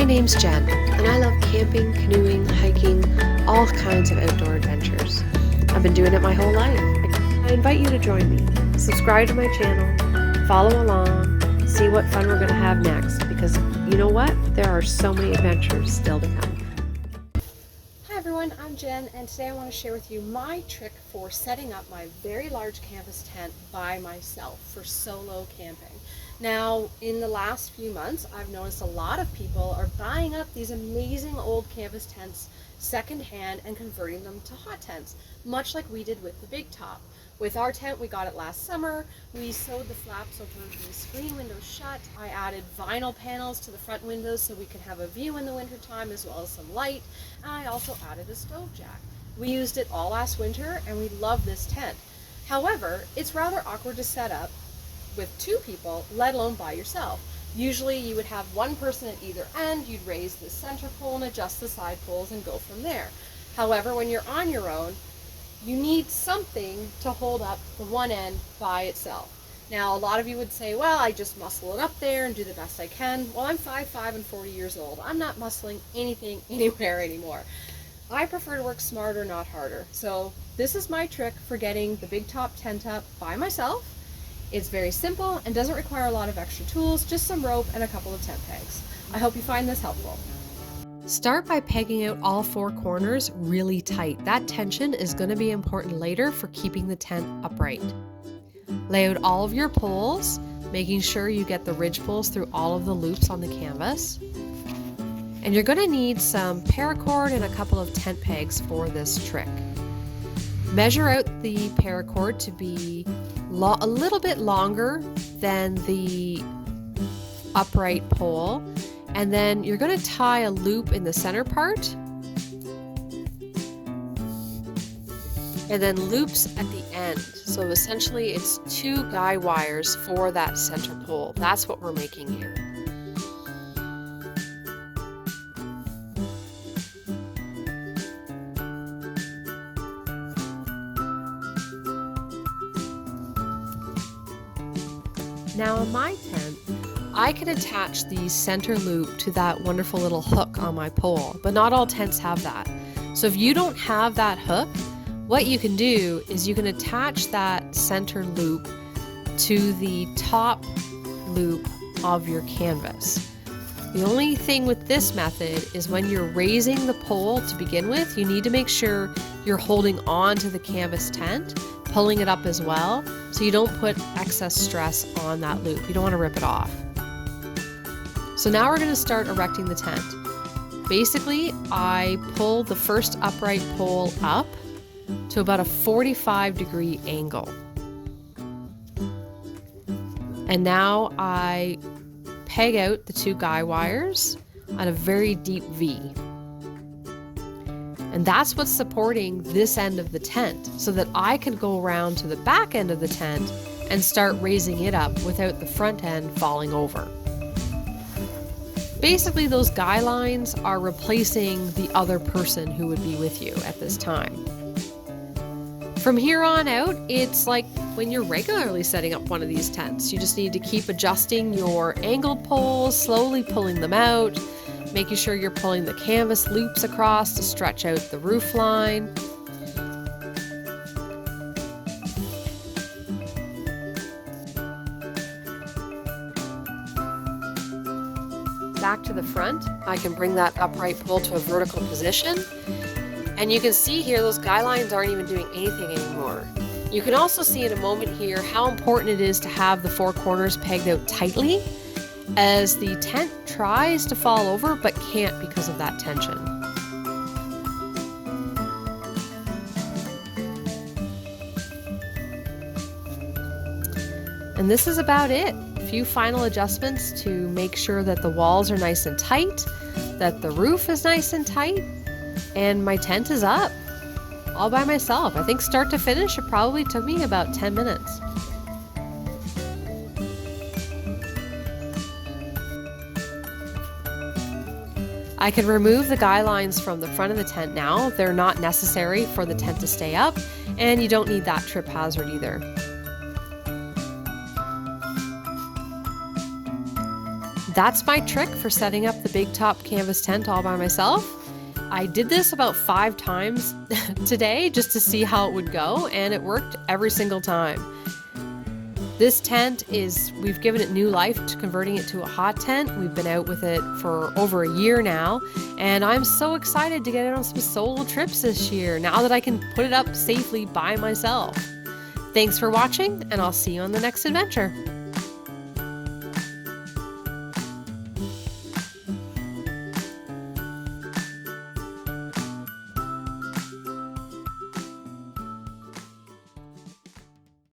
name's Jen, and I love camping, canoeing, hiking, all kinds of outdoor adventures. I've been doing it my whole life. I invite you to join me. Subscribe to my channel, follow along, see what fun we're going to have next, because you know what? There are so many adventures still to come. Hi everyone, I'm Jen, and today I want to share with you my trick for setting up my very large canvas tent by myself for solo camping. Now, in the last few months, I've noticed a lot of people are buying up these amazing old canvas tents secondhand and converting them to hot tents, much like we did with the Big Top. With our tent, we got it last summer. We sewed the flaps over the screen windows shut. I added vinyl panels to the front windows so we could have a view in the wintertime as well as some light. And I also added a stove jack. We used it all last winter and we love this tent. However, it's rather awkward to set up with two people, let alone by yourself. Usually you would have one person at either end, you'd raise the center pole and adjust the side poles and go from there. However, when you're on your own, you need something to hold up the one end by itself. Now, a lot of you would say, well, I just muscle it up there and do the best I can. Well, I'm 5'5" and 40 years old. I'm not muscling anything anywhere anymore. I prefer to work smarter, not harder. So this is my trick for getting the Big Top tent up by myself. It's very simple and doesn't require a lot of extra tools, just some rope and a couple of tent pegs. I hope you find this helpful. Start by pegging out all four corners really tight. That tension is going to be important later for keeping the tent upright. Lay out all of your poles, making sure you get the ridge pulls through all of the loops on the canvas. And you're going to need some paracord and a couple of tent pegs for this trick. Measure out the paracord to be a little bit longer than the upright pole, and then you're going to tie a loop in the center part and then loops at the end. So essentially it's two guy wires for that center pole. That's what we're making here. Now on my tent, I can attach the center loop to that wonderful little hook on my pole, but not all tents have that. So if you don't have that hook, what you can do is you can attach that center loop to the top loop of your canvas. The only thing with this method is when you're raising the pole to begin with, you need to make sure you're holding on to the canvas tent, pulling it up as well, so you don't put excess stress on that loop. You don't want to rip it off. So now we're going to start erecting the tent. Basically, I pull the first upright pole up to about a 45-degree angle. And now I peg out the two guy wires at a very deep V. And that's what's supporting this end of the tent, so that I can go around to the back end of the tent and start raising it up without the front end falling over. Basically, those guy lines are replacing the other person who would be with you at this time. From here on out, it's like when you're regularly setting up one of these tents. You just need to keep adjusting your angled poles, slowly pulling them out, making sure you're pulling the canvas loops across to stretch out the roof line. Back to the front, I can bring that upright pole to a vertical position. And you can see here those guy lines aren't even doing anything anymore. You can also see in a moment here how important it is to have the four corners pegged out tightly, as the tent tries to fall over but can't because of that tension. And this is about it. A few final adjustments to make sure that the walls are nice and tight, that the roof is nice and tight, and my tent is up all by myself. I think start to finish it probably took me about 10 minutes. I can remove the guy lines from the front of the tent now. They're not necessary for the tent to stay up, and you don't need that trip hazard either. That's my trick for setting up the big top canvas tent all by myself. I did this about 5 times today just to see how it would go, and it worked every single time. This tent we've given it new life to converting it to a hot tent. We've been out with it for over a year now, and I'm so excited to get it on some solo trips this year now that I can put it up safely by myself. Thanks for watching, and I'll see you on the next adventure.